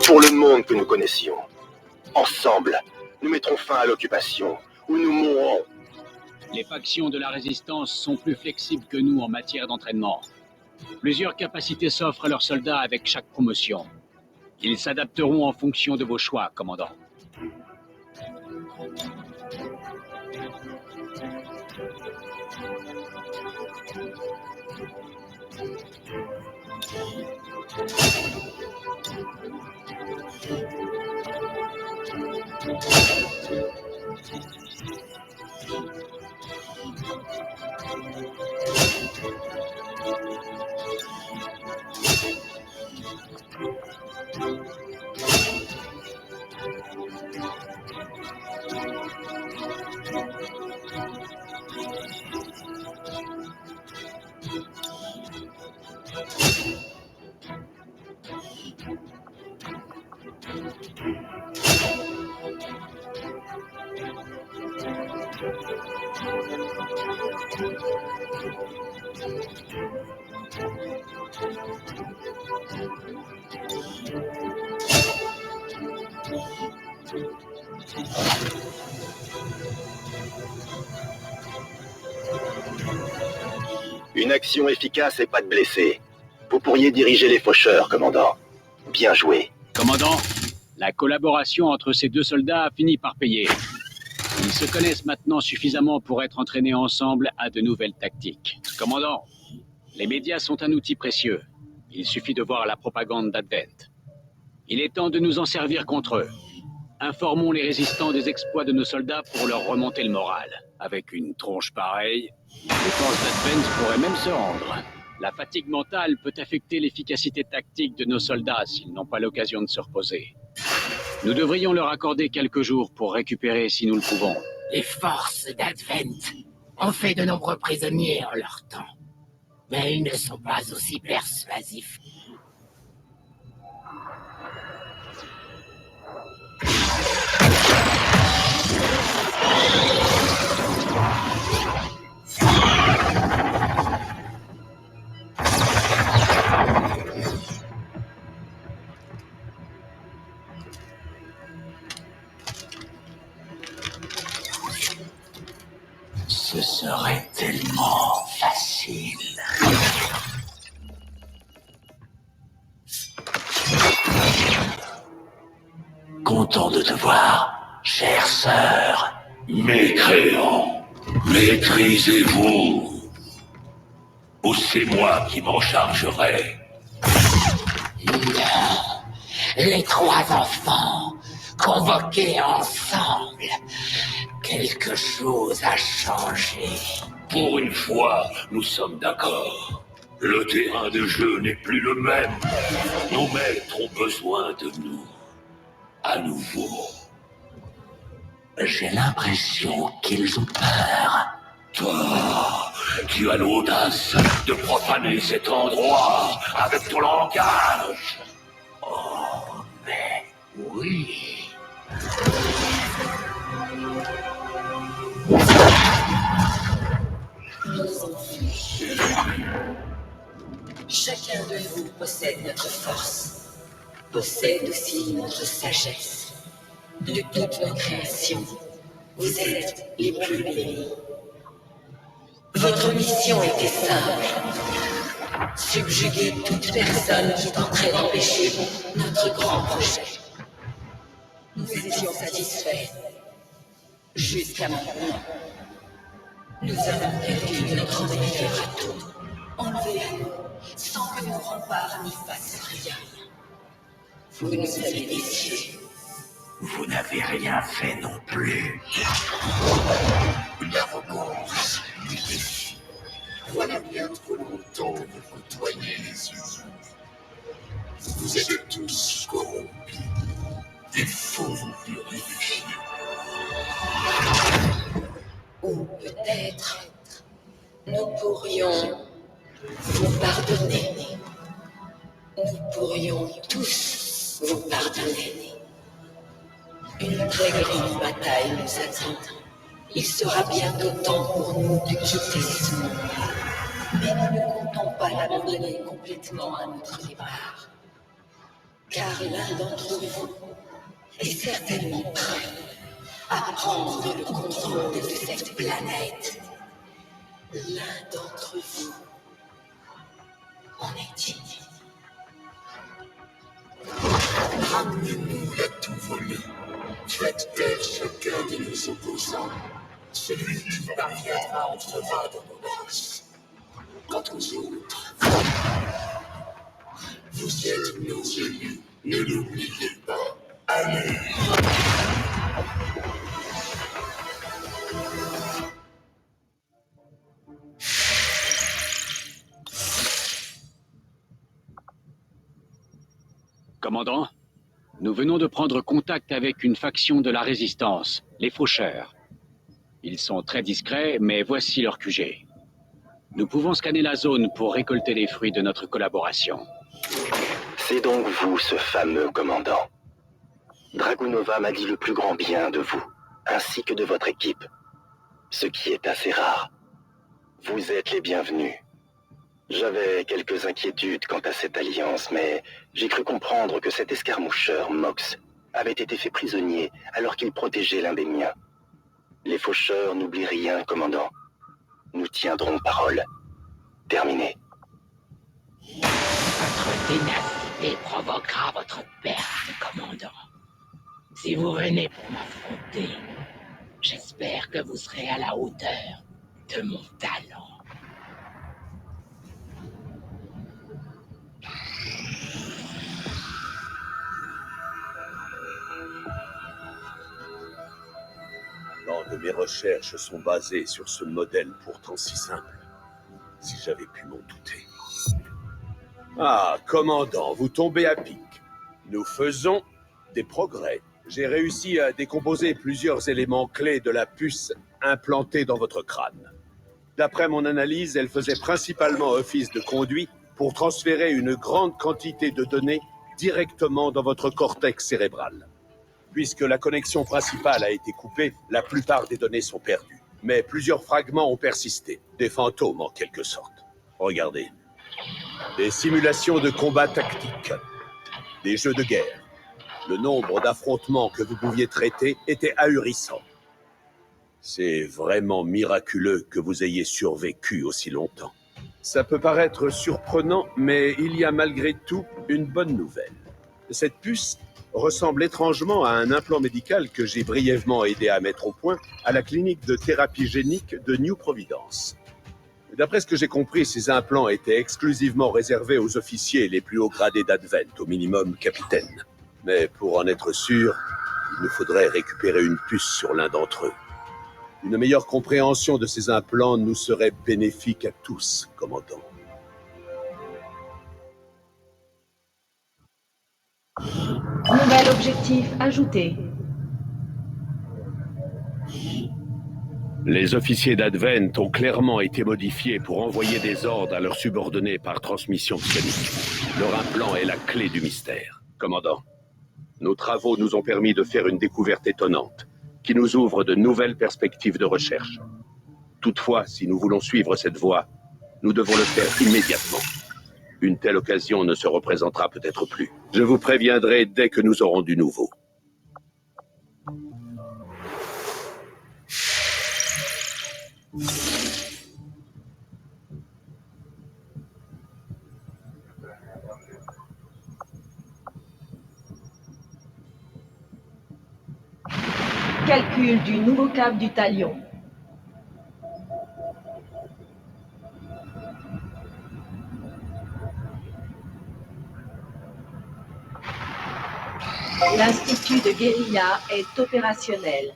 pour le monde que nous connaissions. Ensemble, nous mettrons fin à l'occupation, ou nous mourrons. Les factions de la Résistance sont plus flexibles que nous en matière d'entraînement. Plusieurs capacités s'offrent à leurs soldats avec chaque promotion. Ils s'adapteront en fonction de vos choix, commandant. Une action efficace et pas de blessés. Vous pourriez diriger les faucheurs, commandant. Bien joué. Commandant, la collaboration entre ces deux soldats a fini par payer. Ils se connaissent maintenant suffisamment pour être entraînés ensemble à de nouvelles tactiques. Commandant, les médias sont un outil précieux. Il suffit de voir la propagande d'Advent. Il est temps de nous en servir contre eux. Informons les résistants des exploits de nos soldats pour leur remonter le moral. Avec une tronche pareille, les forces d'Advent pourraient même se rendre. La fatigue mentale peut affecter l'efficacité tactique de nos soldats s'ils n'ont pas l'occasion de se reposer. Nous devrions leur accorder quelques jours pour récupérer si nous le pouvons. Les forces d'Advent ont fait de nombreux prisonniers en leur temps. Mais ils ne sont pas aussi persuasifs. Ce serait tellement facile. Content de te voir, chère sœur. Mécréants, maîtrisez-vous, ou c'est moi qui m'en chargerai. Non, les trois enfants, convoqués ensemble, quelque chose a changé. Pour une fois, nous sommes d'accord. Le terrain de jeu n'est plus le même. Nos maîtres ont besoin de nous. À nouveau. J'ai l'impression qu'ils ont peur. Toi, tu as l'audace de profaner cet endroit avec ton langage. Oh, mais oui. Chacun de vous possède notre force, possède aussi notre sagesse. De toutes nos créations, vous êtes les plus bénis. Votre mission était simple. Subjuguer toute personne qui tenterait d'empêcher notre grand projet. Nous étions satisfaits. Jusqu'à maintenant. Nous avons perdu notre meilleur atout. Enlevé à nous, sans que nos remparts n'y fassent rien. Vous nous avez déçus. Vous n'avez rien fait non plus. L'arrogance, les défis. Voilà bien trop longtemps de côtoyer les humains. Vous êtes tous corrompus. Il faut vous purifier. Ou peut-être, nous pourrions vous pardonner. Nous pourrions tous vous pardonner. Une très grande bataille nous attend. Il sera bientôt temps pour nous de quitter ce monde. Mais nous ne comptons pas l'abandonner complètement à notre départ. Car l'un d'entre vous est certainement prêt à prendre le contrôle de cette planète. L'un d'entre vous en est digne. Ramenez-nous la tout volée. Faites taire chacun de nos opposants. Celui qui parviendra entrera dans nos grâces. Quant aux autres, vous êtes nos élus. Ne l'oubliez pas. Allez! Commandant, nous venons de prendre contact avec une faction de la Résistance, les Faucheurs. Ils sont très discrets, mais voici leur QG. Nous pouvons scanner la zone pour récolter les fruits de notre collaboration. C'est donc vous, ce fameux commandant. Dragunova m'a dit le plus grand bien de vous, ainsi que de votre équipe. Ce qui est assez rare. Vous êtes les bienvenus. J'avais quelques inquiétudes quant à cette alliance, mais j'ai cru comprendre que cet escarmoucheur, Mox, avait été fait prisonnier alors qu'il protégeait l'un des miens. Les faucheurs n'oublient rien, commandant. Nous tiendrons parole. Terminé. Votre ténacité provoquera votre perte, commandant. Si vous venez pour m'affronter, j'espère que vous serez à la hauteur de mon talent. Tant de mes recherches sont basées sur ce modèle pourtant si simple. Si j'avais pu m'en douter. Ah, commandant, vous tombez à pic. Nous faisons des progrès. J'ai réussi à décomposer plusieurs éléments clés de la puce implantée dans votre crâne. D'après mon analyse, elle faisait principalement office de conduit pour transférer une grande quantité de données directement dans votre cortex cérébral. Puisque la connexion principale a été coupée, la plupart des données sont perdues. Mais plusieurs fragments ont persisté, des fantômes en quelque sorte. Regardez. Des simulations de combat tactiques, des jeux de guerre. Le nombre d'affrontements que vous pouviez traiter était ahurissant. C'est vraiment miraculeux que vous ayez survécu aussi longtemps. Ça peut paraître surprenant, mais il y a malgré tout une bonne nouvelle. Cette puce ressemble étrangement à un implant médical que j'ai brièvement aidé à mettre au point à la clinique de thérapie génique de New Providence. D'après ce que j'ai compris, ces implants étaient exclusivement réservés aux officiers les plus hauts gradés d'Advent, au minimum capitaine. Mais pour en être sûr, il nous faudrait récupérer une puce sur l'un d'entre eux. Une meilleure compréhension de ces implants nous serait bénéfique à tous, commandant. Nouvel objectif ajouté. Les officiers d'Advent ont clairement été modifiés pour envoyer des ordres à leurs subordonnés par transmission psionique. Leur implant est la clé du mystère. Commandant, nos travaux nous ont permis de faire une découverte étonnante, qui nous ouvre de nouvelles perspectives de recherche. Toutefois, si nous voulons suivre cette voie, nous devons le faire immédiatement. Une telle occasion ne se représentera peut-être plus. Je vous préviendrai dès que nous aurons du nouveau. Calcul du nouveau cap du talion. L'Institut de guérilla est opérationnel.